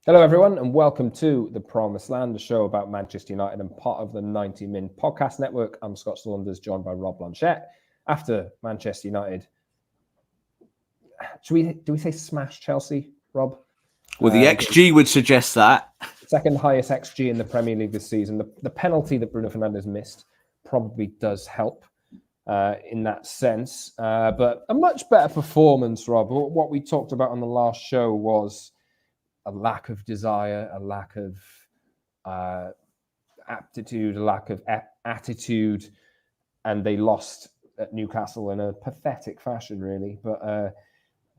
Hello, everyone, and welcome to The Promised Land, a show about Manchester United and part of the 90 Min podcast network. I'm Scott Saunders, joined by Rob Blanchette. After Manchester United, do we say smash Chelsea, Rob? Well, the XG would suggest that. Second highest XG in the Premier League this season. The penalty that Bruno Fernandes missed probably does help in that sense. But a much better performance, Rob. What we talked about on the last show was a lack of desire, a lack of aptitude, a lack of attitude, and they lost at Newcastle in a pathetic fashion, really. But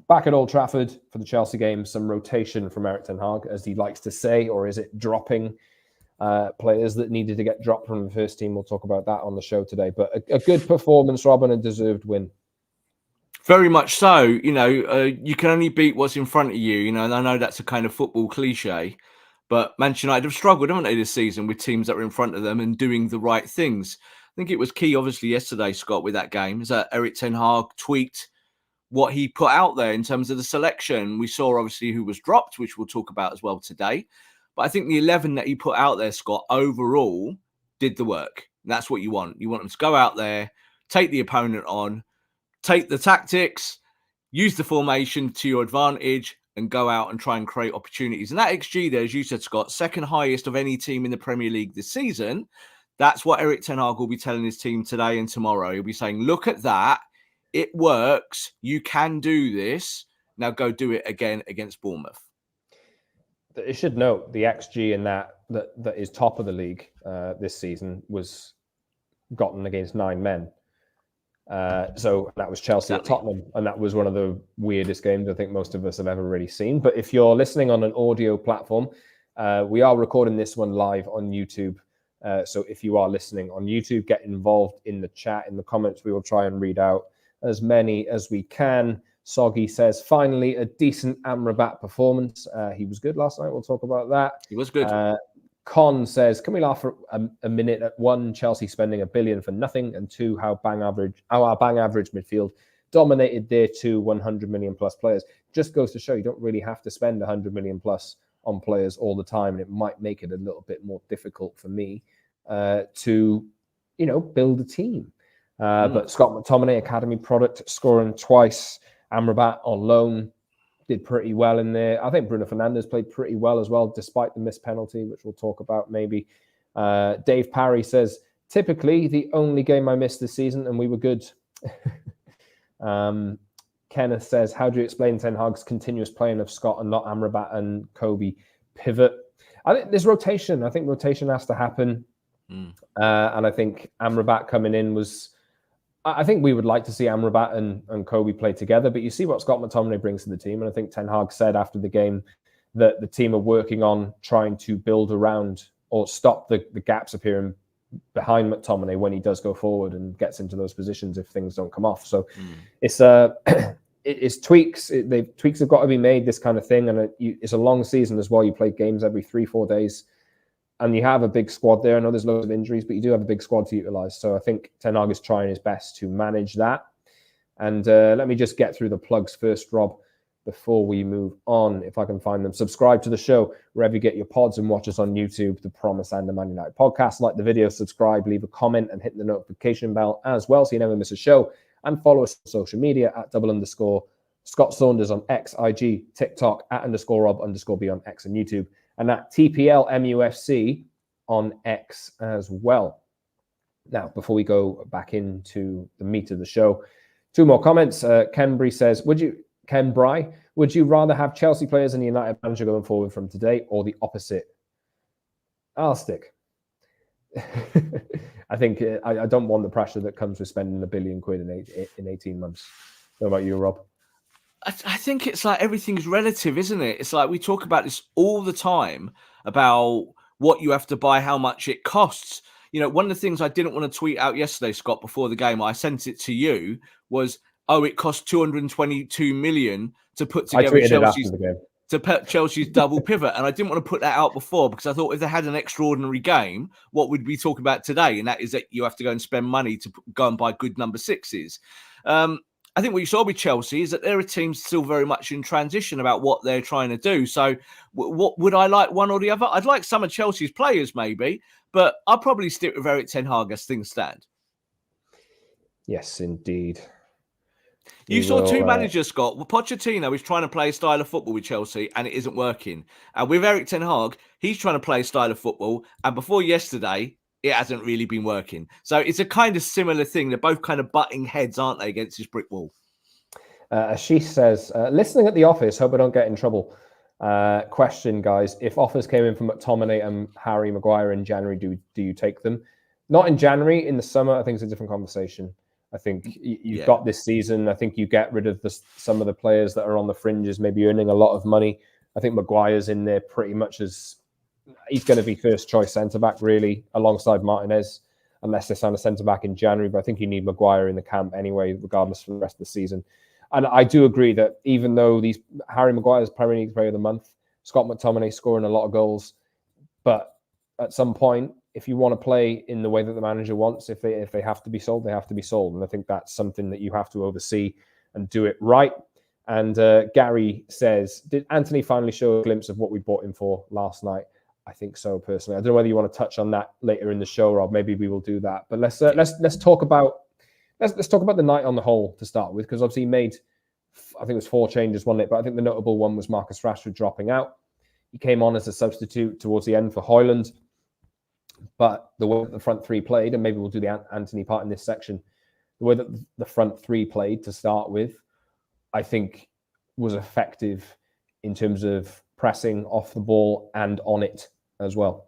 back at Old Trafford for the Chelsea game, some rotation from Erik ten Hag, as he likes to say, or is it dropping players that needed to get dropped from the first team? We'll talk about that on the show today. But a good performance, Rob, and a deserved win. Very much so. You can only beat what's in front of you, and I know that's a kind of football cliche, but Manchester United have struggled, haven't they, this season with teams that are in front of them and doing the right things. I think it was key, obviously, yesterday, Scott, with that game, is that Erik ten Hag tweaked what he put out there in terms of the selection. We saw, obviously, who was dropped, which we'll talk about as well today. But I think the 11 that he put out there, Scott, overall did the work. And that's what you want. You want them to go out there, take the opponent on, take the tactics, use the formation to your advantage, and go out and try and create opportunities. And that XG there, as you said, Scott, second highest of any team in the Premier League this season. That's what Erik ten Hag will be telling his team today and tomorrow. He'll be saying, look at that. It works. You can do this. Now go do it again against Bournemouth. It should note the XG in that is top of the league this season was gotten against 9 men. So that was Chelsea at Tottenham, and that was one of the weirdest games I think most of us have ever really seen. But if you're listening on an audio platform, we are recording this one live on YouTube. So if you are listening on YouTube, get involved in the chat, in the comments. We will try and read out as many as we can. Soggy says, finally, a decent Amrabat performance. He was good last night. We'll talk about that. He was good. Con says, can we laugh for a minute at 1, Chelsea spending $1 billion for nothing, and 2, how our bang average midfield dominated their 2 100 million plus players. Just goes to show you don't really have to spend 100 million plus on players all the time, and it might make it a little bit more difficult for me to, build a team. But Scott McTominay, academy product, scoring twice. Amrabat on loan did pretty well in there. I think Bruno Fernandes played pretty well as well, despite the missed penalty, which we'll talk about maybe. Dave Parry says, typically the only game I missed this season, and we were good. Kenneth says, how do you explain Ten Hag's continuous playing of Scott and not Amrabat and Kobe pivot? I think there's rotation. I think rotation has to happen. And I think Amrabat coming in was... I think we would like to see Amrabat and Kobe play together, but you see what Scott McTominay brings to the team. And I think Ten Hag said after the game that the team are working on trying to build around or stop the gaps appearing behind McTominay when he does go forward and gets into those positions if things don't come off. So it's tweaks. Tweaks have got to be made, this kind of thing. And it's a long season as well. You play games every 3-4 days. And you have a big squad there. I know there's loads of injuries, but you do have a big squad to utilize. So I think Ten Hag is trying his best to manage that. And let me just get through the plugs first, Rob, before we move on, if I can find them. Subscribe to the show wherever you get your pods and watch us on YouTube, The Promise and the Man United podcast. Like the video, subscribe, leave a comment, and hit the notification bell as well so you never miss a show. And follow us on social media at _ Scott Saunders on X, IG, TikTok, at _Rob_B on X and YouTube. And that TPL MUFC on X as well. Now, before we go back into the meat of the show, 2 more comments. Ken Bry says, would you rather have Chelsea players and the United manager going forward from today or the opposite? I'll stick. I think I don't want the pressure that comes with spending £1 billion in 18 months. What about you, Rob? I think it's like everything's relative, isn't it? It's like we talk about this all the time about what you have to buy, how much it costs. One of the things I didn't want to tweet out yesterday, Scott, before the game, I sent it to you, was, it cost 222 million to put together Chelsea's double pivot. And I didn't want to put that out before because I thought if they had an extraordinary game, what would we talk about today? And that is that you have to go and spend money to go and buy good number 6s. I think what you saw with Chelsea is that they're a team still very much in transition about what they're trying to do. So what would I like, one or the other? I'd like some of Chelsea's players maybe, but I'll probably stick with Erik ten Hag as things stand. Yes, indeed. You saw two managers, Scott. Well, Pochettino is trying to play a style of football with Chelsea and it isn't working. And with Erik ten Hag, he's trying to play a style of football. And before yesterday, it hasn't really been working. So it's a kind of similar thing. They're both kind of butting heads, aren't they, against this brick wall? Ashish says, listening at the office, hope I don't get in trouble. Question, guys. If offers came in from McTominay and Harry Maguire in January, do you take them? Not in January, in the summer, I think it's a different conversation. I think you've got this season. I think you get rid of some of the players that are on the fringes, maybe earning a lot of money. I think Maguire's in there pretty much as he's going to be first choice centre-back, really, alongside Martinez, unless they sign a centre-back in January. But I think you need Maguire in the camp anyway, regardless for the rest of the season. And I do agree that even though Harry Maguire's Premier League Player of the Month, Scott McTominay scoring a lot of goals, but at some point, if you want to play in the way that the manager wants, if they have to be sold, they have to be sold. And I think that's something that you have to oversee and do it right. And Gary says, did Anthony finally show a glimpse of what we bought him for last night? I think so, personally. I don't know whether you want to touch on that later in the show, Rob. Maybe we will do that. But let's talk about the night on the whole to start with, because obviously he made, I think it was 4 changes, wasn't it? But I think the notable one was Marcus Rashford dropping out. He came on as a substitute towards the end for Højlund. But the way that the front three played, and maybe we'll do the Anthony part in this section, the way that the front three played to start with, I think was effective in terms of pressing off the ball and on it as well.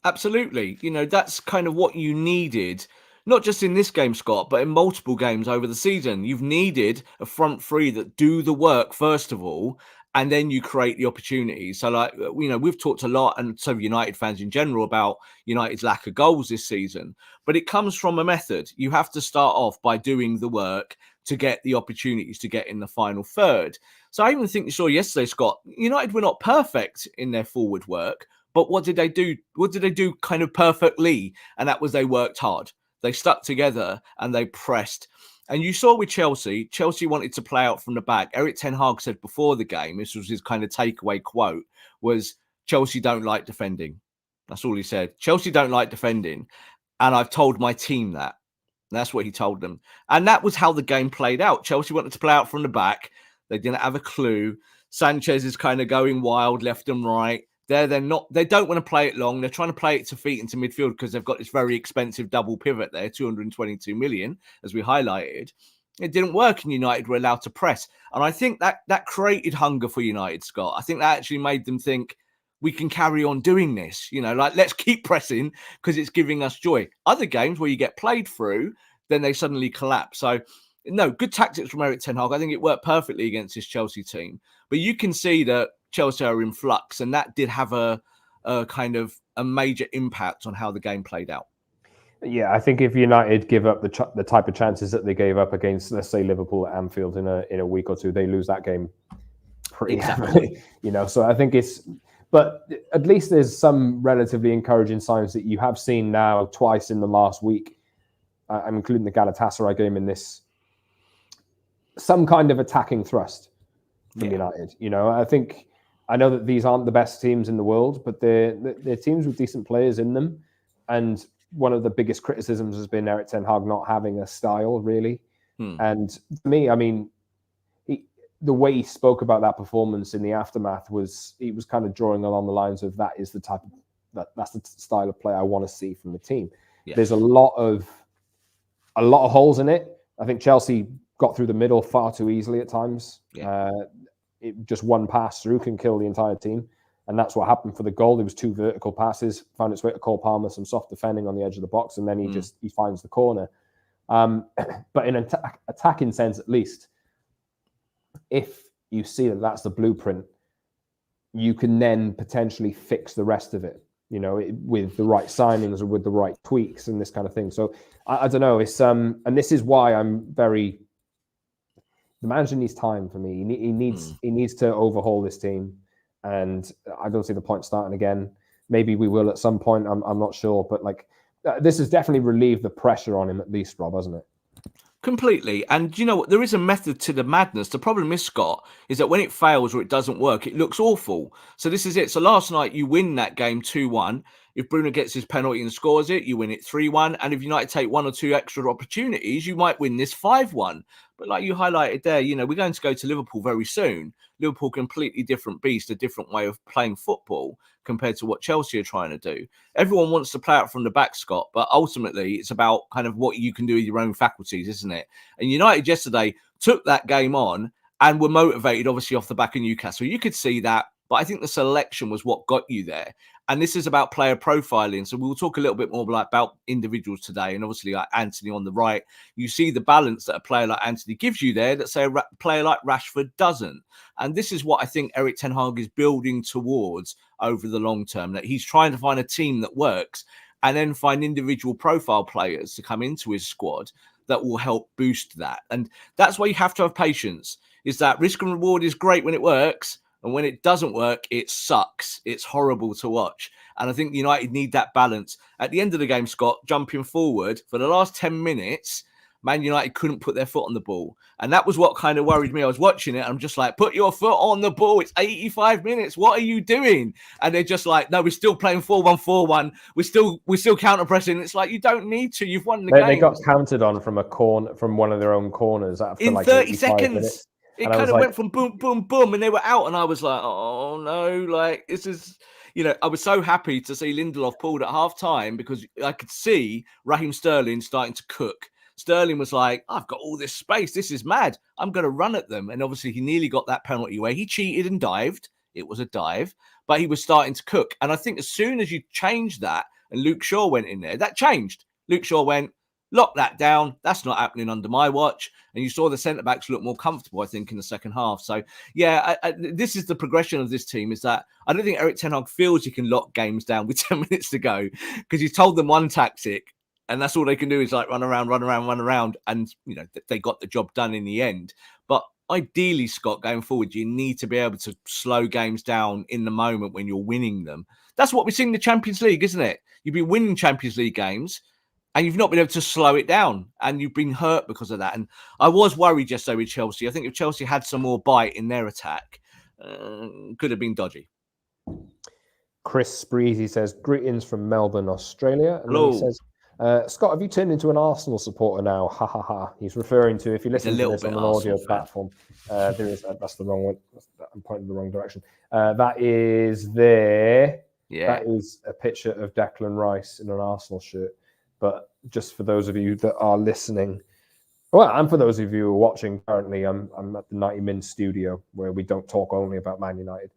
Absolutely. That's kind of what you needed, not just in this game, Scott, but in multiple games over the season. You've needed a front three that do the work, first of all, and then you create the opportunities. So, we've talked a lot, and so United fans in general, about United's lack of goals this season. But it comes from a method. You have to start off by doing the work to get the opportunities to get in the final third. So I even think you saw yesterday, Scott, United were not perfect in their forward work, but what did they do? What did they do kind of perfectly? And that was they worked hard. They stuck together and they pressed. And you saw with Chelsea wanted to play out from the back. Erik ten Hag said before the game, this was his kind of takeaway quote, was Chelsea don't like defending. That's all he said. Chelsea don't like defending. And I've told my team that. And that's what he told them. And that was how the game played out. Chelsea wanted to play out from the back. They didn't have a clue. Sanchez is kind of going wild left and right. They don't want to play it long. They're trying to play it to feet into midfield because they've got this very expensive double pivot there, 222 million, as we highlighted. It didn't work, and United were allowed to press. And I think that created hunger for United, Scott. I think that actually made them think, we can carry on doing this. Let's keep pressing because it's giving us joy. Other games where you get played through, then they suddenly collapse. So, no, good tactics from Erik ten Hag. I think it worked perfectly against this Chelsea team. But you can see that Chelsea are in flux, and that did have a kind of a major impact on how the game played out. Yeah, I think if United give up the type of chances that they gave up against, let's say, Liverpool at Anfield in a week or two, they lose that game pretty heavily. So I think but at least there's some relatively encouraging signs that you have seen now twice in the last week. I'm including the Galatasaray game in this. Some kind of attacking thrust from United. I know that these aren't the best teams in the world, but they're teams with decent players in them. And one of the biggest criticisms has been Erik ten Hag not having a style, really. And to me, I mean, the way he spoke about that performance in the aftermath he was kind of drawing along the lines of that's the style of play I want to see from the team. Yeah. There's a lot of holes in it. I think Chelsea got through the middle far too easily at times. Yeah. Just one pass through can kill the entire team. And that's what happened for the goal. There was 2 vertical passes, found its way to Cole Palmer, some soft defending on the edge of the box, and then he finds the corner. But in an attacking sense, at least, if you see that that's the blueprint, you can then potentially fix the rest of it, with the right signings or with the right tweaks and this kind of thing. So I don't know. It's and this is why the manager needs time for me. He needs to overhaul this team, and I don't see the point starting again. Maybe we will at some point. I'm not sure, but this has definitely relieved the pressure on him, at least, Rob, hasn't it? Completely. And you know what? There is a method to the madness. The problem is, Scott, is that when it fails or it doesn't work, it looks awful. So this is it. So last night you win that game 2-1. If Bruno gets his penalty and scores it, you win it 3-1. And if United take one or two extra opportunities, you might win this 5-1. But like you highlighted there, you know, we're going to go to Liverpool very soon. Liverpool, completely different beast, a different way of playing football compared to what Chelsea are trying to do. Everyone wants to play out from the back, Scott, but ultimately it's about kind of what you can do with your own faculties, isn't it? And United yesterday took that game on and were motivated, obviously, off the back of Newcastle. You could see that, but I think the selection was what got you there. And this is about player profiling. So we'll talk a little bit more about individuals today. And obviously, like Anthony on the right, you see the balance that a player like Anthony gives you there that, say, a player like Rashford doesn't. And this is what I think Erik ten Hag is building towards over the long term, that he's trying to find a team that works and then find individual profile players to come into his squad that will help boost that. And that's why you have to have patience, is that risk and reward is great when it works. And when it doesn't work, it sucks. It's horrible to watch. And I think United need that balance. At the end of the game, Scott, jumping forward, for the last 10 minutes, Man United couldn't put their foot on the ball. And that was what kind of worried me. I was watching it. I'm just like, put your foot on the ball. It's 85 minutes. What are you doing? And they're just like, no, we're still playing 4-1-4-1. We're still counter-pressing. It's like, you don't need to. You've won the game. They got counted on from a corner, from one of their own corners after in like 30 seconds. Minutes. It kind of went from boom, boom, boom, and they were out. And I was like, oh, no, like, this is, you know, I was so happy to see Lindelof pulled at half time because I could see Raheem Sterling starting to cook. Sterling was like, I've got all this space. This is mad. I'm going to run at them. And obviously, he nearly got that penalty where he cheated and dived. It was a dive, but he was starting to cook. And I think as soon as you changed that and Luke Shaw went in there, that changed. Luke Shaw went, lock that down. That's not happening under my watch. And you saw the centre-backs look more comfortable, I think, in the second half. So, yeah, this is the progression of this team, is that I don't think Erik ten Hag feels he can lock games down with 10 minutes to go because he's told them one tactic and that's all they can do is like run around. And, you know, they got the job done in the end. But ideally, Scott, going forward, you need to be able to slow games down in the moment when you're winning them. That's what we're seeing in the Champions League, isn't it? You've been winning Champions League games and you've not been able to slow it down, and you've been hurt because of that. And I was worried yesterday with Chelsea. I think if Chelsea had some more bite in their attack, could have been dodgy. Chris Spreezy says, greetings from Melbourne, Australia. And Hello. Then he says, Scott, have you turned into an Arsenal supporter now? Ha ha ha. He's referring to, if you listen to this on an audio platform, there is, that's the wrong one. I'm pointing the wrong direction. That is there. Yeah. That is a picture of Declan Rice in an Arsenal shirt. But just for those of you that are listening, well, and for those of you who are watching currently, I'm at the 90 Min studio where we don't talk only about Man United.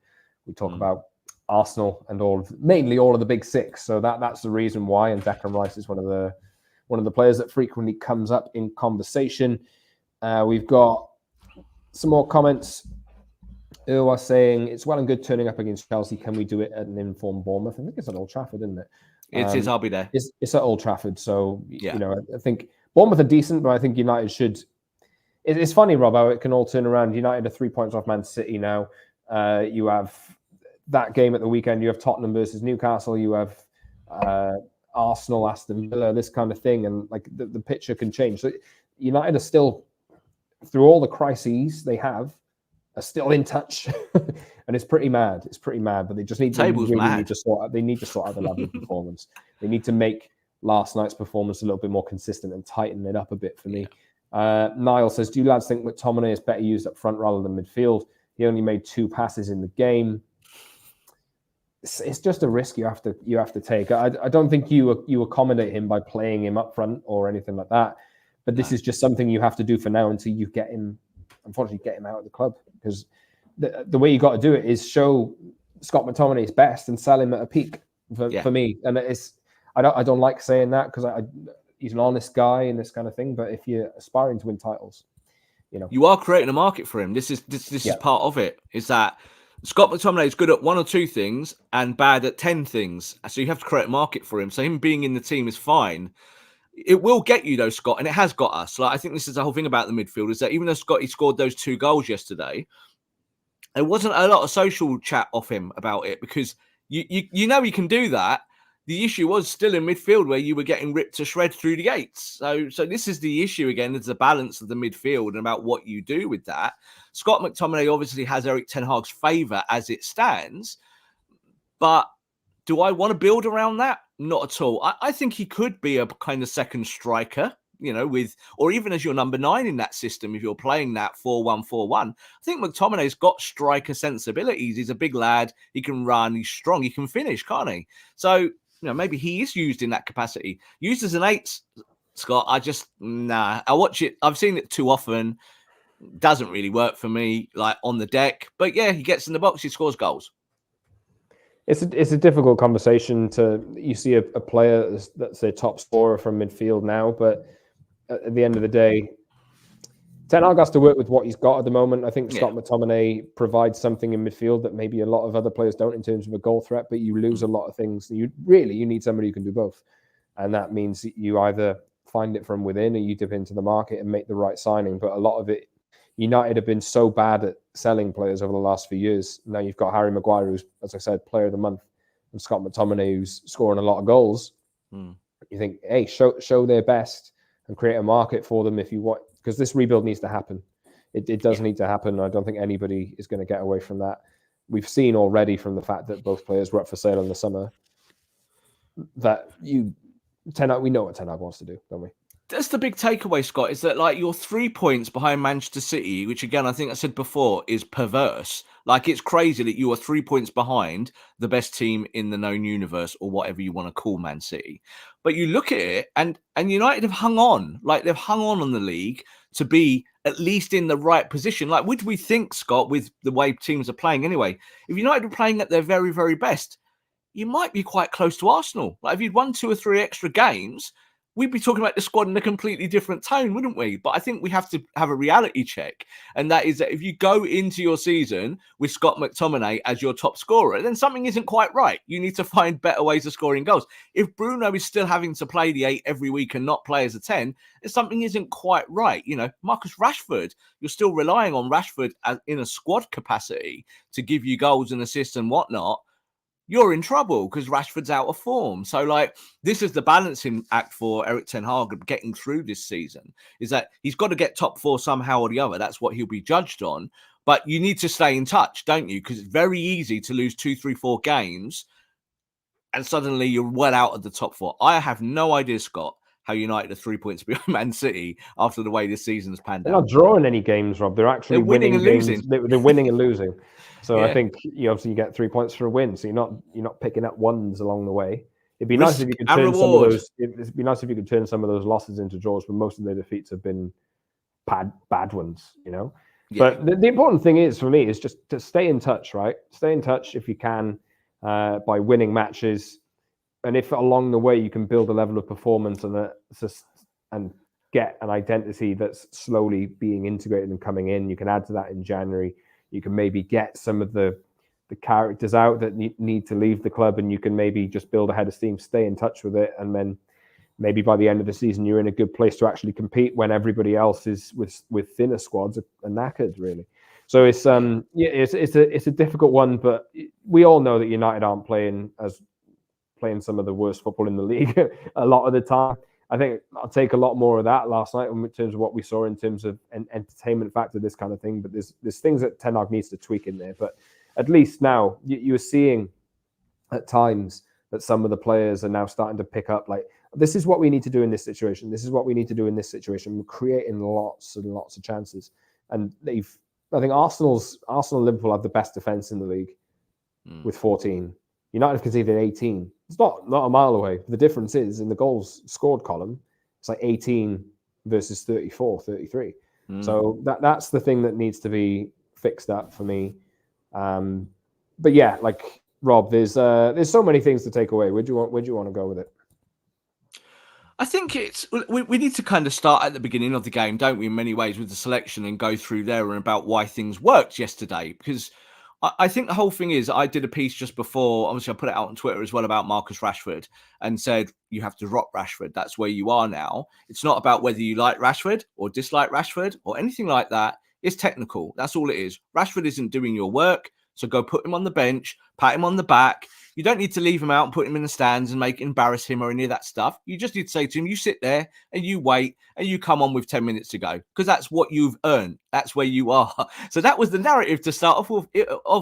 We talk about Arsenal and mainly all of the big six. So that's the reason why. And Declan Rice is one of the players that frequently comes up in conversation. We've got some more comments who are saying it's well and good turning up against Chelsea. Can we do it at an informed Bournemouth? I think it's at Old Trafford, isn't it? It is. I'll be there. It's at Old Trafford. So, yeah. You know, I think Bournemouth are decent, but I think United should. It's funny, Rob, how it can all turn around. United are 3 points off Man City now. You have that game at the weekend. You have Tottenham versus Newcastle. You have Arsenal, Aston Villa, this kind of thing. And like the picture can change. So United are still, through all the crises they have, are still in touch. And it's pretty mad. It's pretty mad, but they just need to need to sort out the level of performance. They need to make last night's performance a little bit more consistent and tighten it up a bit for me. Niall says, do you lads think McTominay is better used up front rather than midfield? He only made 2 passes in the game. It's just a risk you have to take. I don't think you accommodate him by playing him up front or anything like that. But this is just something you have to do for now until you get him out of the club. Because the way you got to do it is show Scott McTominay's best and sell him at a peak for me. And I don't like saying that because he's an honest guy and this kind of thing. But if you're aspiring to win titles, you know, you are creating a market for him. This is part of it. Is that Scott McTominay is good at 1 or 2 things and bad at 10 things. So you have to create a market for him. So him being in the team is fine. It will get you though, Scott, and it has got us. Like I think this is the whole thing about the midfield, is that even though Scotty scored those 2 goals yesterday, there wasn't a lot of social chat off him about it because you know he can do that. the issue was still in midfield where you were getting ripped to shreds through the gates. So this is the issue again, is the balance of the midfield and about what you do with that. Scott McTominay obviously has Erik ten Hag's favour as it stands, but do I want to build around that? Not at all. I think he could be a kind of second striker, or even as your number 9 in that system, if you're playing that 4-1-4-1. I think McTominay's got striker sensibilities. He's a big lad. He can run. He's strong. He can finish, can't he? So, maybe he is used in that capacity. Used as an 8, Scott, I watch it. I've seen it too often. Doesn't really work for me, like on the deck. But yeah, he gets in the box. He scores goals. It's a difficult conversation you see a player that's a top scorer from midfield now, but at the end of the day, Ten Hag has to work with what he's got at the moment. I think Scott McTominay provides something in midfield that maybe a lot of other players don't in terms of a goal threat, but you lose a lot of things. You need somebody who can do both. And that means you either find it from within or you dip into the market and make the right signing. But a lot of it, United have been so bad at selling players over the last few years. Now you've got Harry Maguire, who's, as I said, player of the month, and Scott McTominay, who's scoring a lot of goals. You think, hey, show their best and create a market for them if you want, because this rebuild needs to happen. It does need to happen. I don't think anybody is going to get away from that. We've seen already from the fact that both players were up for sale in the summer that we know what Ten Hag wants to do, don't we? That's the big takeaway, Scott, is that like you're 3 points behind Manchester City, which again, I think I said before, is perverse. Like it's crazy that you are 3 points behind the best team in the known universe, or whatever you want to call Man City. But you look at it and United have hung on, like they've hung on the league to be at least in the right position. Like, would we think, Scott, with the way teams are playing anyway, if United were playing at their very, very best, you might be quite close to Arsenal. Like if you'd won 2 or 3 extra games, we'd be talking about the squad in a completely different tone, wouldn't we? But I think we have to have a reality check. And that is that if you go into your season with Scott McTominay as your top scorer, then something isn't quite right. You need to find better ways of scoring goals. If Bruno is still having to play the 8 every week and not play as a 10, then something isn't quite right. Marcus Rashford, you're still relying on Rashford in a squad capacity to give you goals and assists and whatnot. You're in trouble because Rashford's out of form. So, this is the balancing act for Erik ten Hag of getting through this season, is that he's got to get top 4 somehow or the other. That's what he'll be judged on. But you need to stay in touch, don't you? Because it's very easy to lose 2, 3, 4 games and suddenly you're well out of the top 4. I have no idea, Scott, how United are 3 points behind Man City after the way this season's panned out. They're not drawing any games, Rob. They're actually winning and games. Losing. They're winning and losing. So I think you get 3 points for a win. So you're not picking up ones along the way. It'd be nice if you could turn some of those. It'd be nice if you could turn some of those losses into draws, but most of their defeats have been bad ones. Yeah. But the important thing is for me is just to stay in touch, right? Stay in touch if you can by winning matches, and if along the way you can build a level of performance and get an identity that's slowly being integrated and coming in, you can add to that in January. You can maybe get some of the characters out that need to leave the club, and you can maybe just build a head of steam, stay in touch with it, and then maybe by the end of the season you're in a good place to actually compete when everybody else is with thinner squads are knackered, really. So it's a difficult one, but we all know that United aren't playing some of the worst football in the league a lot of the time. I think I'll take a lot more of that last night in terms of what we saw in terms of an entertainment factor, this kind of thing. But there's things that Ten Hag needs to tweak in there. But at least now you're seeing at times that some of the players are now starting to pick up, like, this is what we need to do in this situation. This is what we need to do in this situation. We're creating lots and lots of chances. And I think Arsenal and Liverpool have the best defense in the league with 14. United have conceded 18. It's not a mile away. The difference is in the goals scored column, it's like 18 versus 34, 33. So that's the thing that needs to be fixed up for me. But yeah, like Rob, there's so many things to take away. Where'd you want to go with it? I think we need to kind of start at the beginning of the game, don't we, in many ways, with the selection and go through there and about why things worked yesterday. Because I think the whole thing is, I did a piece just before, obviously I put it out on Twitter as well about Marcus Rashford and said, you have to drop Rashford. That's where you are now. It's not about whether you like Rashford or dislike Rashford or anything like that. It's technical. That's all it is. Rashford isn't doing your work. So go put him on the bench, pat him on the back. You don't need to leave him out and put him in the stands and embarrass him or any of that stuff. You just need to say to him, you sit there and you wait and you come on with 10 minutes to go, because that's what you've earned. That's where you are. So that was the narrative to start off with,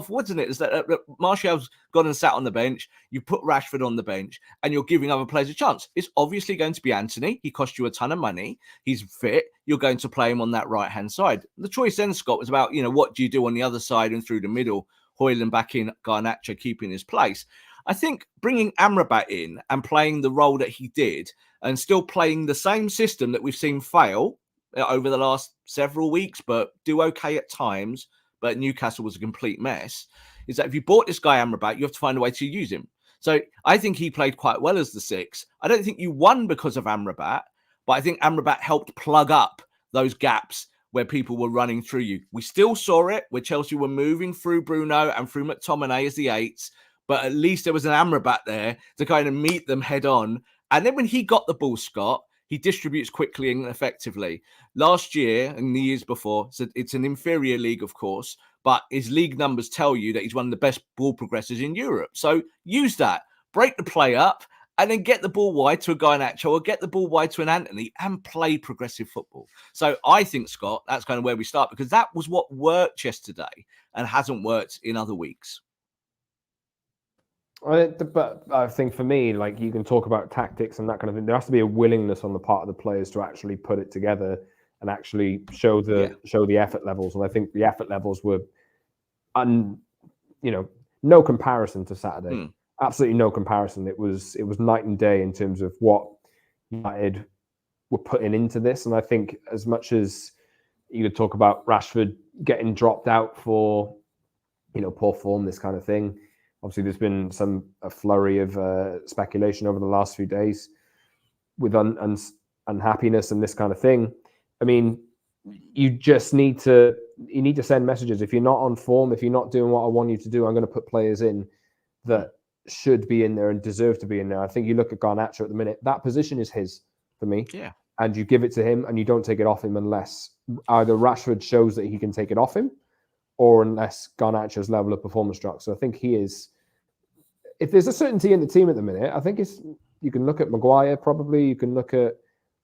wasn't it? Is that Martial's gone and sat on the bench. You put Rashford on the bench and you're giving other players a chance. It's obviously going to be Anthony. He cost you a ton of money. He's fit. You're going to play him on that right-hand side. The choice then, Scott, was about, what do you do on the other side and through the middle? Højlund back in, Garnacho keeping his place. I think bringing Amrabat in and playing the role that he did and still playing the same system that we've seen fail over the last several weeks, but do okay at times, but Newcastle was a complete mess, is that if you bought this guy Amrabat, you have to find a way to use him. So I think he played quite well as the 6. I don't think you won because of Amrabat, but I think Amrabat helped plug up those gaps where people were running through you. We still saw it where Chelsea were moving through Bruno and through McTominay as the 8s, but at least there was an Amrabat there to kind of meet them head on. And then when he got the ball, Scott, he distributes quickly and effectively. Last year and the years before, so it's an inferior league, of course, but his league numbers tell you that he's one of the best ball progressors in Europe. So use that, break the play up, and then get the ball wide to a Garnacho or get the ball wide to an Anthony and play progressive football. So I think, Scott, that's kind of where we start, because that was what worked yesterday and hasn't worked in other weeks. But I think for me, like, you can talk about tactics and that kind of thing. There has to be a willingness on the part of the players to actually put it together and actually show the effort levels. And I think the effort levels were, no comparison to Saturday. Absolutely no comparison. It was night and day in terms of what United were putting into this. And I think as much as you could talk about Rashford getting dropped out for, poor form, this kind of thing. Obviously, there's been a flurry of speculation over the last few days with unhappiness and this kind of thing. I mean, you just need to send messages. If you're not on form, if you're not doing what I want you to do, I'm going to put players in that should be in there and deserve to be in there. I think you look at Garnacho at the minute, that position is his for me. Yeah. And you give it to him and you don't take it off him unless either Rashford shows that he can take it off him or unless Garnacho's level of performance drops. So I think he is, if there's a certainty in the team at the minute, I think you can look at Maguire probably, you can look at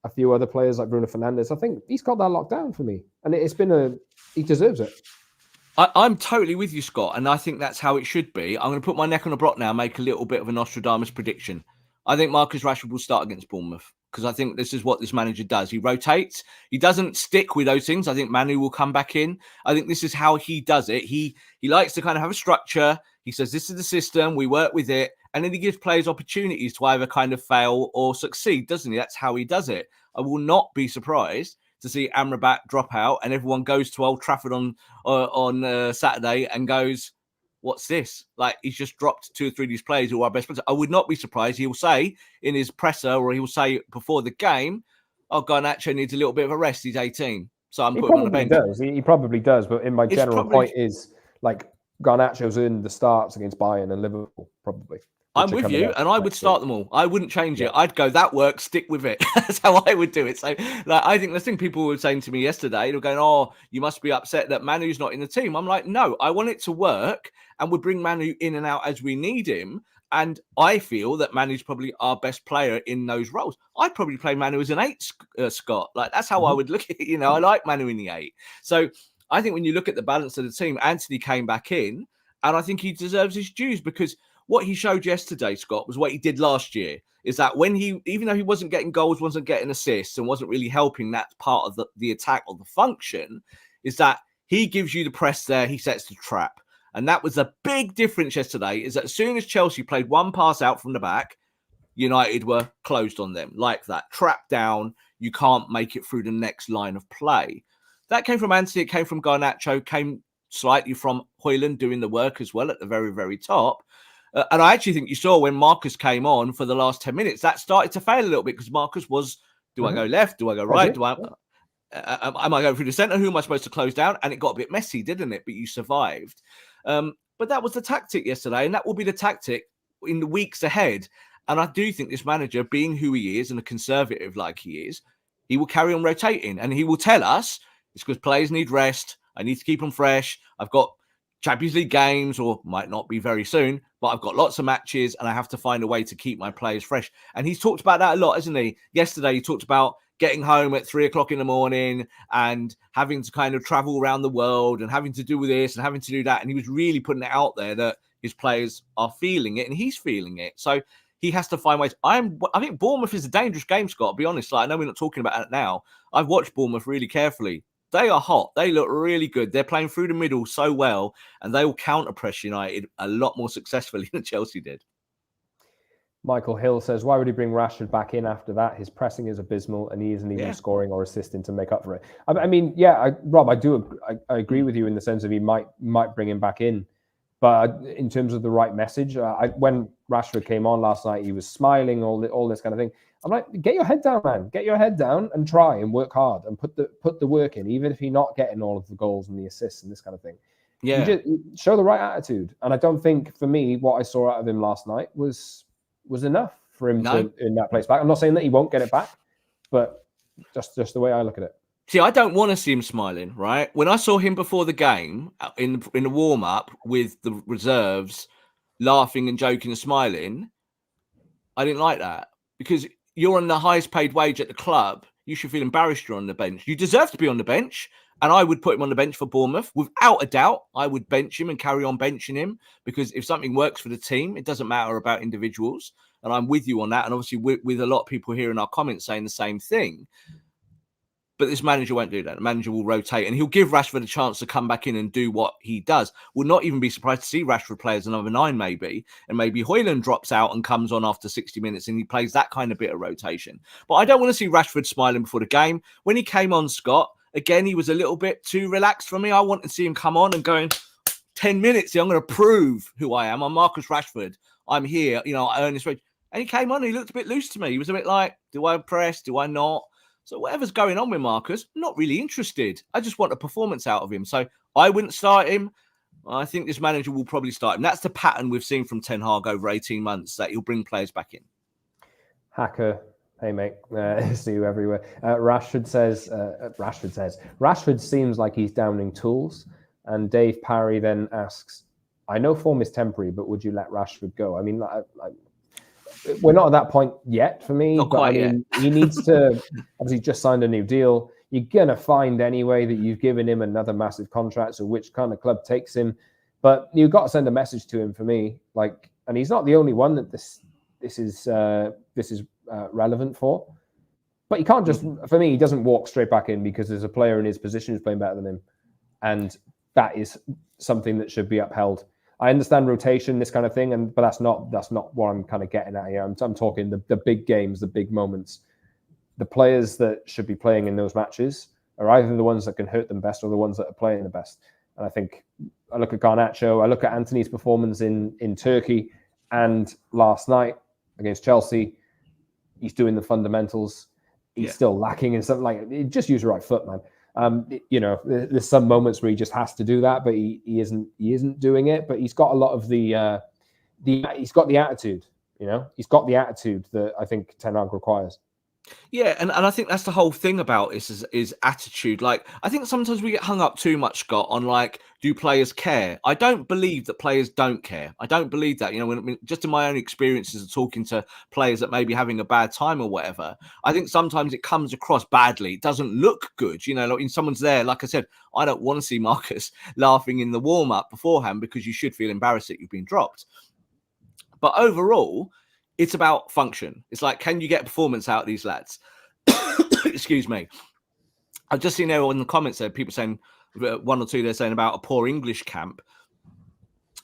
a few other players like Bruno Fernandes. I think he's got that locked down for me. And he deserves it. I'm totally with you, Scott, and I think that's how it should be. I'm going to put my neck on the block now, make a little bit of a Nostradamus prediction. I think Marcus Rashford will start against Bournemouth because I think this is what this manager does. He rotates. He doesn't stick with those things. I think Manu will come back in. I think this is how he does it. He likes to kind of have a structure. He says, this is the system. We work with it. And then he gives players opportunities to either kind of fail or succeed, doesn't he? That's how he does it. I will not be surprised to see Amrabat drop out and everyone goes to Old Trafford on Saturday and goes, what's this? Like, he's just dropped 2 or 3 of these players who are our best players. I would not be surprised. He'll say in his presser or he'll say before the game, Garnacho needs a little bit of a rest. He's 18. So I'm putting him on the bench. He probably does. But in my general point is, like, Garnacho's in the starts against Bayern and Liverpool, probably. I'm with you, and I would start them all. I wouldn't change it. I'd go, that works, stick with it. That's how I would do it. So, like, I think the thing people were saying to me yesterday, they were going, you must be upset that Manu's not in the team. I'm like, no, I want it to work, and we'll bring Manu in and out as we need him. And I feel that Manu's probably our best player in those roles. I'd probably play Manu as an 8, Scott. Like, that's how I would look at it. I like Manu in the 8. So I think when you look at the balance of the team, Anthony came back in, and I think he deserves his dues because what he showed yesterday, Scott, was what he did last year, is that when even though he wasn't getting goals, wasn't getting assists, and wasn't really helping that part of the attack or the function, is that he gives you the press there, he sets the trap. And that was a big difference yesterday, is that as soon as Chelsea played one pass out from the back, United were closed on them like that. Trap down, you can't make it through the next line of play. That came from Anthony, it came from Garnacho, came slightly from Højlund doing the work as well at the very, very top. And I actually think you saw when Marcus came on for the last 10 minutes, that started to fail a little bit because Marcus was, do I go left? Do I go right? Am I going through the centre? Who am I supposed to close down? And it got a bit messy, didn't it? But you survived. But that was the tactic yesterday. And that will be the tactic in the weeks ahead. And I do think this manager, being who he is and a conservative like he is, he will carry on rotating. And he will tell us it's because players need rest. I need to keep them fresh. I've got Champions League games, or might not be very soon, but I've got lots of matches and I have to find a way to keep my players fresh. And he's talked about that a lot, hasn't he? Yesterday, he talked about getting home at 3:00 in the morning and having to kind of travel around the world and having to do this and having to do that. And he was really putting it out there that his players are feeling it and he's feeling it. So he has to find ways. I think Bournemouth is a dangerous game, Scott, to be honest. Like, I know we're not talking about it now. I've watched Bournemouth really carefully. They are hot. They look really good. They're playing through the middle so well, and they will counter-press United a lot more successfully than Chelsea did. Michael Hill says, why would he bring Rashford back in after that? His pressing is abysmal, and he isn't even scoring or assisting to make up for it. I mean, Rob, I agree with you in the sense of he might bring him back in. But in terms of the right message, when Rashford came on last night, he was smiling, all this kind of thing. I'm like, get your head down, man. Get your head down and try and work hard and put the work in, even if you're not getting all of the goals and the assists and this kind of thing. Yeah, you just show the right attitude. And I don't think, for me, what I saw out of him last night was enough for him to earn that place back. I'm not saying that he won't get it back, but just the way I look at it. See, I don't want to see him smiling, right? When I saw him before the game in the warm-up with the reserves laughing and joking and smiling, I didn't like that, because you're on the highest paid wage at the club. You should feel embarrassed you're on the bench. You deserve to be on the bench, and I would put him on the bench for Bournemouth. Without a doubt, I would bench him and carry on benching him, because if something works for the team, it doesn't matter about individuals. And I'm with you on that. And obviously with a lot of people here in our comments saying the same thing. But this manager won't do that. The manager will rotate, and he'll give Rashford a chance to come back in and do what he does. Will not even be surprised to see Rashford play as a number 9, maybe. And maybe Højlund drops out and comes on after 60 minutes and he plays that kind of bit of rotation. But I don't want to see Rashford smiling before the game. When he came on, Scott, again, he was a little bit too relaxed for me. I want to see him come on and going, 10 minutes, I'm going to prove who I am. I'm Marcus Rashford. I'm here. I earn this wage. And he came on and he looked a bit loose to me. He was a bit like, do I press? Do I not? So whatever's going on with Marcus, I'm not really interested. I just want a performance out of him. So I wouldn't start him. I think this manager will probably start him. That's the pattern we've seen from Ten Hag over 18 months, that he'll bring players back in. Hacker, hey mate, see you everywhere. Rashford says, Rashford seems like he's downing tools. And Dave Parry then asks, I know form is temporary, but would you let Rashford go? I mean, we're not at that point yet for me. Not quite yet. He needs to, obviously just signed a new deal. You're going to find anyway that you've given him another massive contract, so which kind of club takes him. But you've got to send a message to him for me. And he's not the only one that this is relevant for. But he can't just, for me, he doesn't walk straight back in because there's a player in his position who's playing better than him. And that is something that should be upheld. I understand rotation, this kind of thing, but that's not what I'm kind of getting at here. I'm talking the big games, the big moments. The players that should be playing in those matches are either the ones that can hurt them best or the ones that are playing the best. And I think I look at Garnacho, I look at Anthony's performance in Turkey, and last night against Chelsea, he's doing the fundamentals. He's still lacking in something like just use your right foot, man. There's some moments where he just has to do that, but he isn't doing it. But he's got a lot of he's got the attitude. He's got the attitude that I think Ten Hag requires. Yeah, and I think that's the whole thing about this is attitude. Like, I think sometimes we get hung up too much, Scott, on do players care? I don't believe that players don't care. I don't believe that. Just in my own experiences of talking to players that may be having a bad time or whatever, I think sometimes it comes across badly. It doesn't look good. When someone's there, like I said, I don't want to see Marcus laughing in the warm-up beforehand, because you should feel embarrassed that you've been dropped. But overall, it's about function. It's like, can you get performance out of these lads? Excuse me. I've just seen there in the comments there, people saying, one or two, they're saying about a poor English camp.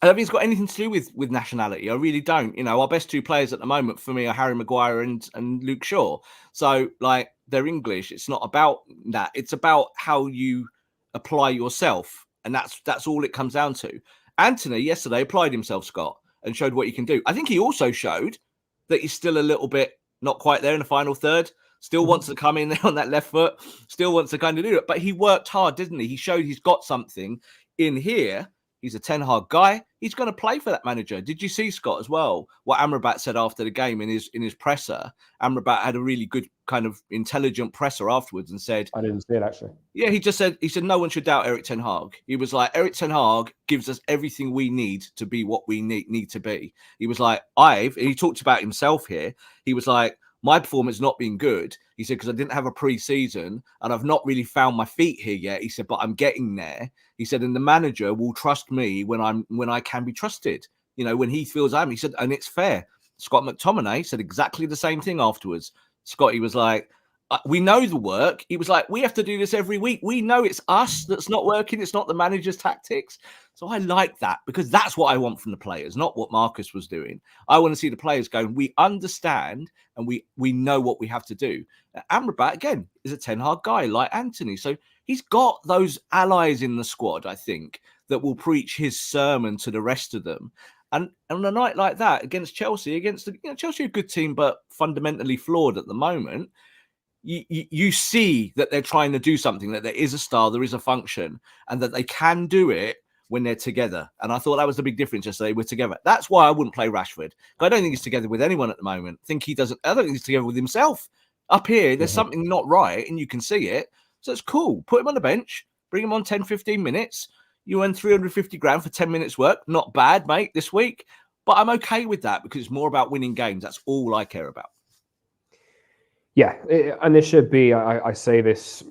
I don't think it's got anything to do with nationality. I really don't. Our best two players at the moment for me are Harry Maguire and Luke Shaw. So, they're English. It's not about that. It's about how you apply yourself. And that's all it comes down to. Anthony yesterday applied himself, Scott, and showed what he can do. I think he also showed that he's still a little bit not quite there in the final third, still wants to come in there on that left foot, still wants to kind of do it. But he worked hard, didn't he? He showed he's got something in here He's a Ten Hag guy. He's going to play for that manager. Did you see, Scott, as well, what Amrabat said after the game in his presser? Amrabat had a really good kind of intelligent presser afterwards and said, I didn't see it, actually. Yeah, he said, no one should doubt Erik ten Hag. He was like, Erik ten Hag gives us everything we need to be what we need to be. He was like, he talked about himself here. He was like, my performance not being good. He said, because I didn't have a pre-season and I've not really found my feet here yet. He said, but I'm getting there. He said, and the manager will trust me when I can be trusted. You know, when he feels I'm. He said, and it's fair. Scott McTominay said exactly the same thing afterwards. Scotty was like, we know the work. He was like, we have to do this every week. We know it's us that's not working. It's not the manager's tactics. So I like that because that's what I want from the players, not what Marcus was doing. I want to see the players going, we understand and we know what we have to do. Amrabat, again, is a Ten Hag guy like Anthony. So he's got those allies in the squad, I think, that will preach his sermon to the rest of them. And on a night like that against Chelsea, Chelsea are a good team, but fundamentally flawed at the moment. You see that they're trying to do something, that there is a style, there is a function, and that they can do it when they're together. And I thought that was the big difference yesterday. We're together. That's why I wouldn't play Rashford. I don't think he's together with anyone at the moment. I don't think he's together with himself. Up here, there's something not right, and you can see it. So it's cool. Put him on the bench, bring him on 10, 15 minutes. You earn 350 grand for 10 minutes work. Not bad, mate, this week. But I'm okay with that because it's more about winning games. That's all I care about. Yeah, and it should be, I say this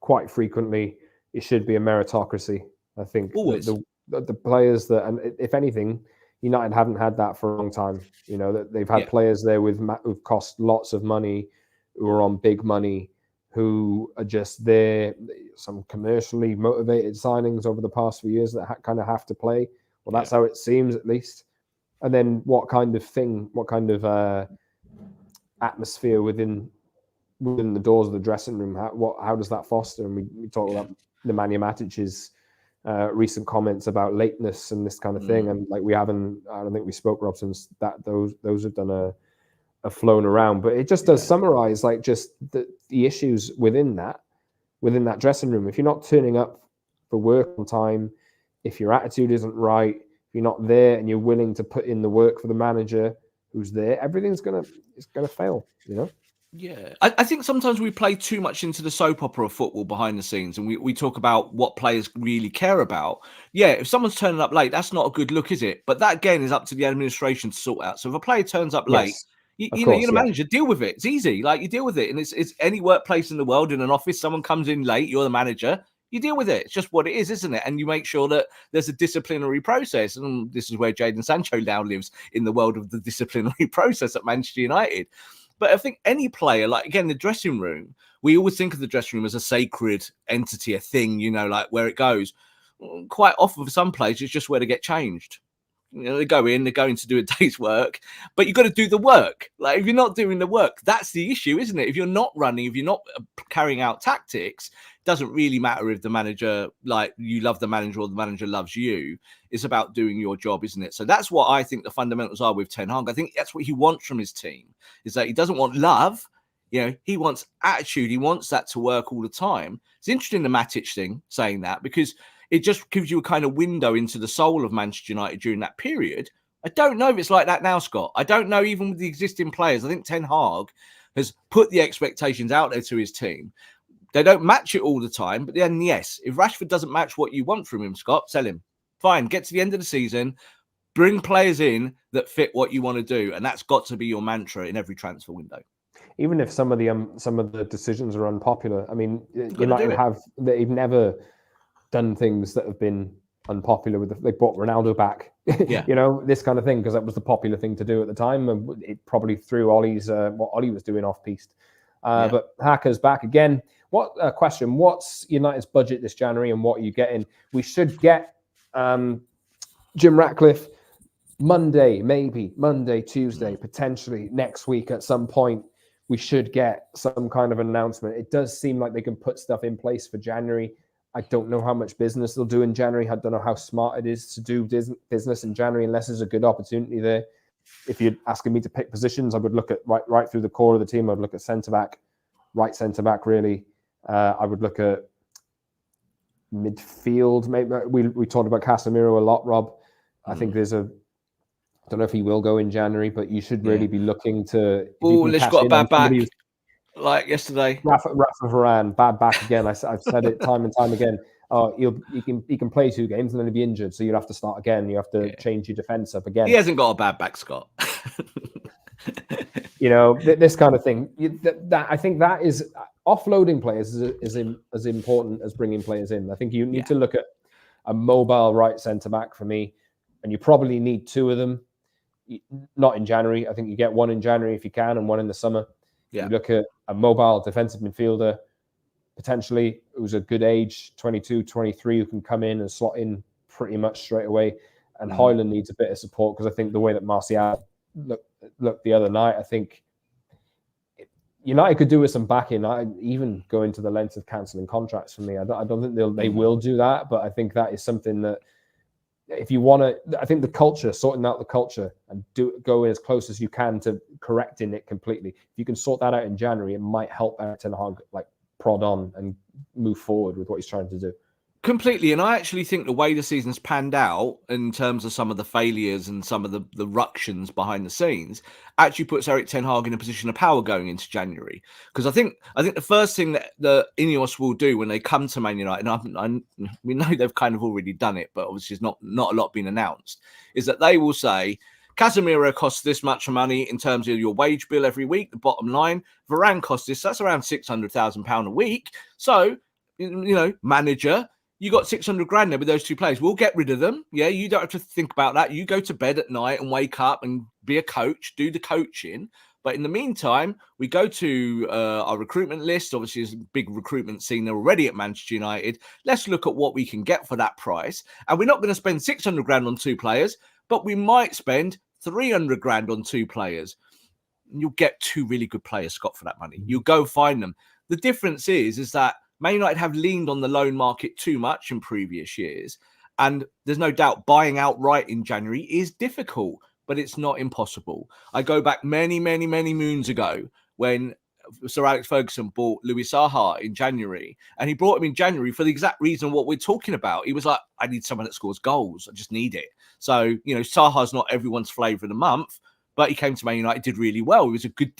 quite frequently, it should be a meritocracy. I think the players that, and if anything, United haven't had that for a long time. You know, that they've had players there who've cost lots of money, who are on big money, who are just there, some commercially motivated signings over the past few years that kind of have to play. Well, that's how it seems, at least. And then what kind of atmosphere within the doors of the dressing room, how does that foster? And we talk about Nemanja Matic's recent comments about lateness and this kind of thing, and like I don't think we spoke, Rob, since that those have done a flown around, but it just does summarize like just the issues within that dressing room. If you're not turning up for work on time, if your attitude isn't right, if you're not there and you're willing to put in the work for the manager who's there, everything's gonna fail, you know. Yeah, I think sometimes we play too much into the soap opera of football behind the scenes, and we talk about what players really care about. Yeah, if someone's turning up late, that's not a good look, is it? But that, again, is up to the administration to sort out. So if a player turns up late, you're the manager, deal with it. It's easy. Like, you deal with it. And it's any workplace in the world, in an office, someone comes in late, you're the manager, you deal with it. It's just what it is, isn't it? And you make sure that there's a disciplinary process. And this is where Jadon Sancho now lives, in the world of the disciplinary process at Manchester United. But I think any player, like, again, the dressing room, we always think of the dressing room as a sacred entity, a thing, you know, like where it goes. Quite often for some players, it's just where they get changed. You know, they're going to do a day's work, but you've got to do the work. Like, if you're not doing the work, that's the issue, isn't it? If you're not running, if you're not carrying out tactics, it doesn't really matter if the manager, like, you love the manager or the manager loves you. It's about doing your job, isn't it? So that's what I think the fundamentals are with Ten Hag. I think that's what he wants from his team, is that he doesn't want love. You know, he wants attitude. He wants that to work all the time. It's interesting, the Matic thing, saying that, because it just gives you a kind of window into the soul of Manchester United during that period. I don't know if it's like that now, Scott. I don't know, even with the existing players. I think Ten Hag has put the expectations out there to his team. They don't match it all the time, but then, yes, if Rashford doesn't match what you want from him, Scott, sell him. Fine, get to the end of the season, bring players in that fit what you want to do, and that's got to be your mantra in every transfer window. Even if some of the decisions are unpopular, I mean, they've never done things that have been unpopular. They brought Ronaldo back, you know, this kind of thing, because that was the popular thing to do at the time, and it probably threw Ollie's what Ollie was doing off piste. But Hacker's back again. What question? What's United's budget this January, and what are you getting? We should get Jim Ratcliffe Monday, Tuesday, potentially next week at some point. We should get some kind of announcement. It does seem like they can put stuff in place for January. I don't know how much business they'll do in January. I don't know how smart it is to do business in January unless there's a good opportunity there. If you're asking me to pick positions, I would look at right through the core of the team. I'd look at centre-back, right centre-back, really. I would look at Midfield, maybe we talked about Casemiro a lot, Rob. I think there's I don't know if he will go in January, but you should really be looking to. Oh, let's got a bad back like yesterday. Rafa Varane, bad back again. I've said it time and time again. Oh, he can play 2 games and then he'll be injured, so you'll have to start again. You have to change your defense up again. He hasn't got a bad back, Scott. This kind of thing. That I think that is offloading players is as important as bringing players in. I think you need to look at a mobile right centre back for me, and you probably need 2 of them. Not in January. I think you get 1 in January if you can, and 1 in the summer. You look at a mobile defensive midfielder, potentially who's a good age, 22, 23, who can come in and slot in pretty much straight away. And Højlund needs a bit of support, because I think the way that Martial looked the other night, I think United could do with some backing. I even go into the length of cancelling contracts for me. I don't think they will do that, but I think that is something that, if you want to, I think the culture, sorting out the culture and go as close as you can to correcting it completely. If you can sort that out in January, it might help Erik ten Hag prod on and move forward with what he's trying to do. Completely. And I actually think the way the season's panned out in terms of some of the failures and some of the ructions behind the scenes actually puts Erik ten Hag in a position of power going into January. Because I think the first thing that the INEOS will do when they come to Man United, and we know they've kind of already done it, but obviously it's not a lot been announced, is that they will say, Casemiro costs this much money in terms of your wage bill every week, the bottom line. Varane costs this, that's around £600,000 a week. So, manager, you got 600 grand there with those 2 players. We'll get rid of them. Yeah, you don't have to think about that. You go to bed at night and wake up and be a coach, do the coaching. But in the meantime, we go to our recruitment list. Obviously, there's a big recruitment scene already at Manchester United. Let's look at what we can get for that price. And we're not going to spend 600 grand on 2 players, but we might spend 300 grand on 2 players. You'll get 2 really good players, Scott, for that money. You'll go find them. The difference is that Man United have leaned on the loan market too much in previous years. And there's no doubt buying outright in January is difficult, but it's not impossible. I go back many, many, many moons ago when Sir Alex Ferguson bought Louis Saha in January, and he brought him in January for the exact reason what we're talking about. He was like, I need someone that scores goals. I just need it. So, Saha's not everyone's flavour of the month, but he came to Man United, did really well. He was a good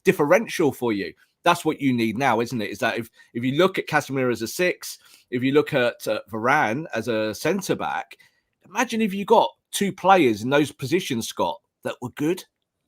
differential for you. That's what you need now, isn't it? Is that if you look at Casemiro as a 6, if you look at Varane as a centre-back, imagine if you got 2 players in those positions, Scott, that were good,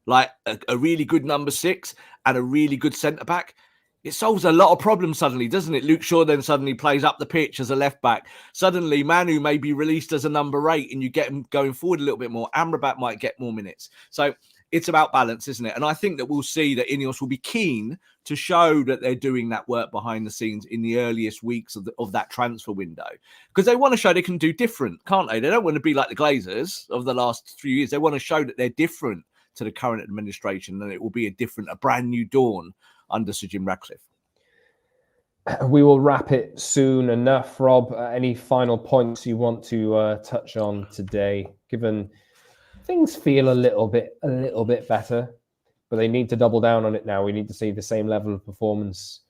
like a really good number 6 and a really good centre-back. It solves a lot of problems suddenly, doesn't it? Luke Shaw then suddenly plays up the pitch as a left-back. Suddenly, Manu may be released as a number 8 and you get him going forward a little bit more. Amrabat might get more minutes. So it's about balance, isn't it? And I think that we'll see that INEOS will be keen to show that they're doing that work behind the scenes in the earliest weeks of that transfer window. Because they want to show they can do different, can't they? They don't want to be like the Glazers of the last few years. They want to show that they're different to the current administration, and it will be a brand new dawn under Sir Jim Ratcliffe. We will wrap it soon enough. Rob, any final points you want to touch on today, given things feel a little bit better, but they need to double down on it now. We need to see the same level of performance,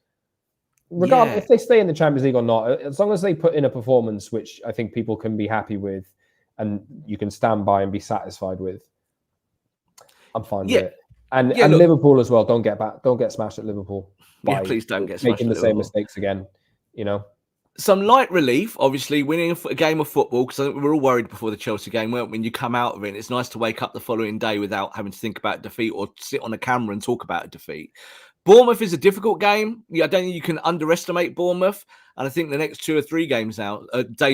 regardless if they stay in the Champions League or not. As long as they put in a performance which I think people can be happy with and you can stand by and be satisfied with, I'm fine with it. And Liverpool as well. Don't get smashed at Liverpool. Please don't get smashed. Making the same mistakes again. Some light relief, obviously, winning a game of football, because I think we were all worried before the Chelsea game, weren't we? When you come out of it, it's nice to wake up the following day without having to think about defeat or sit on a camera and talk about a defeat. Bournemouth is a difficult game. I don't think you can underestimate Bournemouth. And I think the next 2 or 3 games now,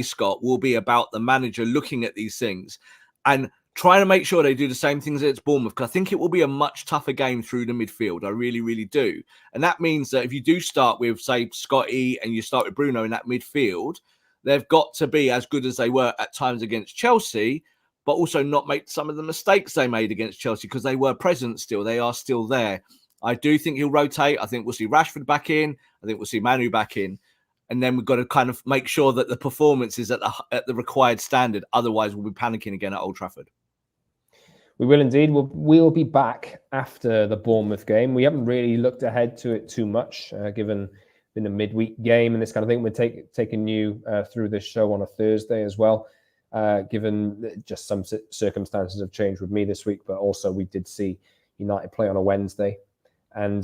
Scott, will be about the manager looking at these things and trying to make sure they do the same things as Bournemouth, because I think it will be a much tougher game through the midfield. I really, really do. And that means that if you do start with, say, Scotty and you start with Bruno in that midfield, they've got to be as good as they were at times against Chelsea, but also not make some of the mistakes they made against Chelsea, because they were present still. They are still there. I do think he'll rotate. I think we'll see Rashford back in. I think we'll see Manu back in. And then we've got to kind of make sure that the performance is at the required standard. Otherwise, we'll be panicking again at Old Trafford. We will indeed. We'll be back after the Bournemouth game. We haven't really looked ahead to it too much, given been a midweek game and this kind of thing. We're taking you through this show on a Thursday as well, given just some circumstances have changed with me this week, but also we did see United play on a Wednesday, and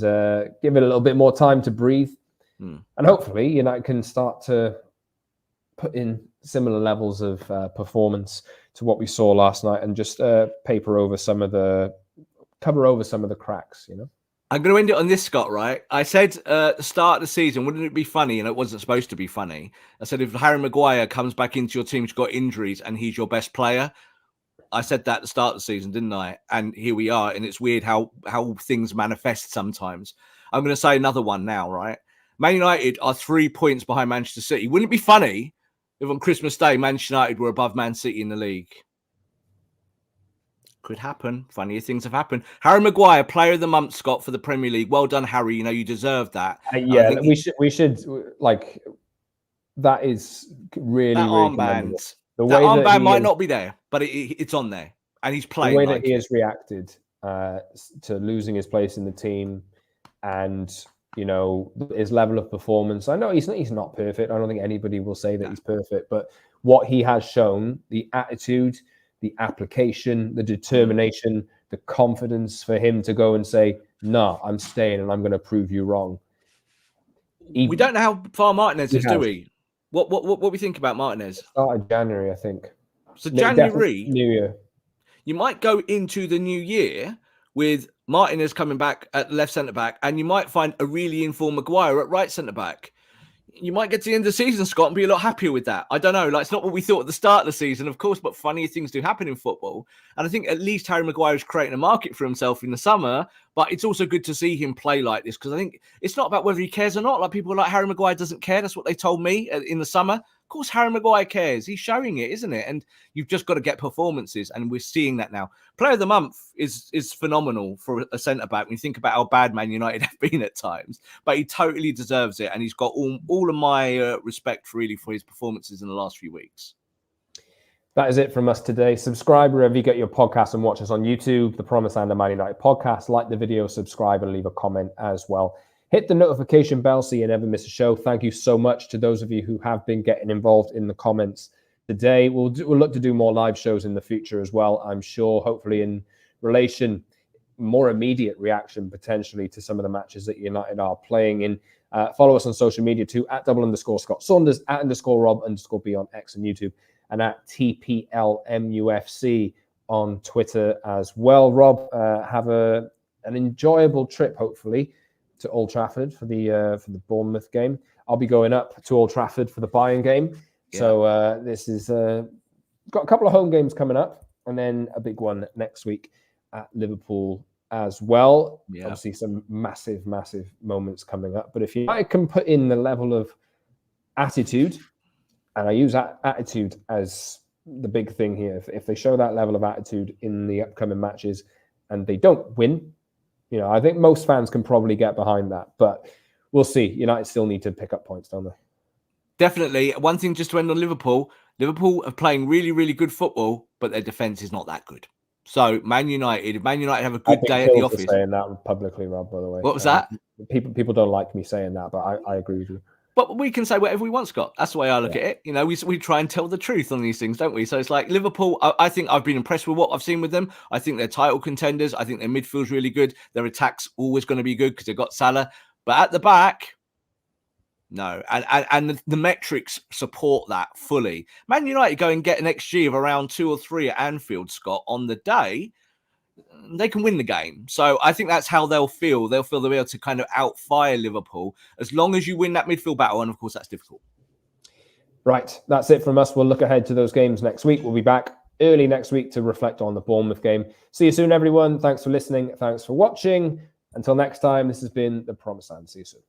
give it a little bit more time to breathe. And hopefully United can start to put in similar levels of performance to what we saw last night, and just cover over some of the cracks, I'm going to end it on this, Scott, right? I said at the start of the season, wouldn't it be funny? And it wasn't supposed to be funny. I said, if Harry Maguire comes back into your team who's got injuries and he's your best player, I said that at the start of the season, didn't I? And here we are. And it's weird how things manifest sometimes. I'm going to say another one now, right? Man United are 3 points behind Manchester City. Wouldn't it be funny if on Christmas Day, Manchester United were above Man City in the league? Could happen. Funnier things have happened. Harry Maguire, Player of the Month, Scott, for the Premier League. Well done, Harry. You deserve that. Yeah, we should like, that is really, that really armband. The way that armband might not be there, but it's on there, and he's playing. The way that he has reacted to losing his place in the team, and his level of performance. I know he's not perfect. I don't think anybody will say that he's perfect, but what he has shown, the attitude, the application, the determination, the confidence for him to go and say, "No, I'm staying, and I'm going to prove you wrong." We don't know how far Martinez is, do we? What we think about Martinez? Started January, I think. So January, New Year. You might go into the new year with Martinez coming back at left centre back, and you might find a really informed Maguire at right centre back. You might get to the end of the season, Scott, and be a lot happier with that. I don't know. It's not what we thought at the start of the season, of course, but funnier things do happen in football. And I think at least Harry Maguire is creating a market for himself in the summer, but it's also good to see him play like this, because I think it's not about whether he cares or not. Like, people are like, Harry Maguire doesn't care. That's what they told me in the summer. Of course, Harry Maguire cares. He's showing it, isn't it? And you've just got to get performances, and we're seeing that now. Player of the Month is phenomenal for a centre-back when you think about how bad Man United have been at times. But he totally deserves it, and he's got all of my respect for his performances in the last few weeks. That is it from us today. Subscribe wherever you get your podcasts and watch us on YouTube, the Promise and the Man United podcast. Like the video, subscribe, and leave a comment as well. Hit the notification bell so you never miss a show. Thank you so much to those of you who have been getting involved in the comments today. We'll look to do more live shows in the future as well, I'm sure, hopefully in relation, more immediate reaction potentially to some of the matches that United are playing in. Follow us on social media too, at @Scott Saunders, @_Rob_B on X and YouTube, and at TPLMUFC on Twitter as well. Rob, have an enjoyable trip, hopefully, to Old Trafford for the Bournemouth game. I'll be going up to Old Trafford for the Bayern game. Yeah. So this is got a couple of home games coming up, and then a big one next week at Liverpool as well. Yeah. Obviously, some massive, massive moments coming up. But if you can put in the level of attitude, and I use attitude as the big thing here, if they show that level of attitude in the upcoming matches and they don't win, I think most fans can probably get behind that, but we'll see. United still need to pick up points, don't they? Definitely. One thing just to end on Liverpool. Liverpool are playing really, really good football, but their defence is not that good. So Man United have a good day at the office. Saying that publicly, Rob, by the way. What was that? People don't like me saying that, but I agree with you. But we can say whatever we want, Scott. That's the way I look at it. We try and tell the truth on these things, don't we? So it's like Liverpool, I think I've been impressed with what I've seen with them. I think they're title contenders. I think their midfield's really good. Their attack's always going to be good because they've got Salah. But at the back, no. And the metrics support that fully. Man United go and get an XG of around 2 or 3 at Anfield, Scott, on the day. They can win the game. So I think that's how they'll feel. They'll feel they'll be able to kind of outfire Liverpool as long as you win that midfield battle. And of course, that's difficult. Right. That's it from us. We'll look ahead to those games next week. We'll be back early next week to reflect on the Bournemouth game. See you soon, everyone. Thanks for listening. Thanks for watching. Until next time, this has been The Promise, and see you soon.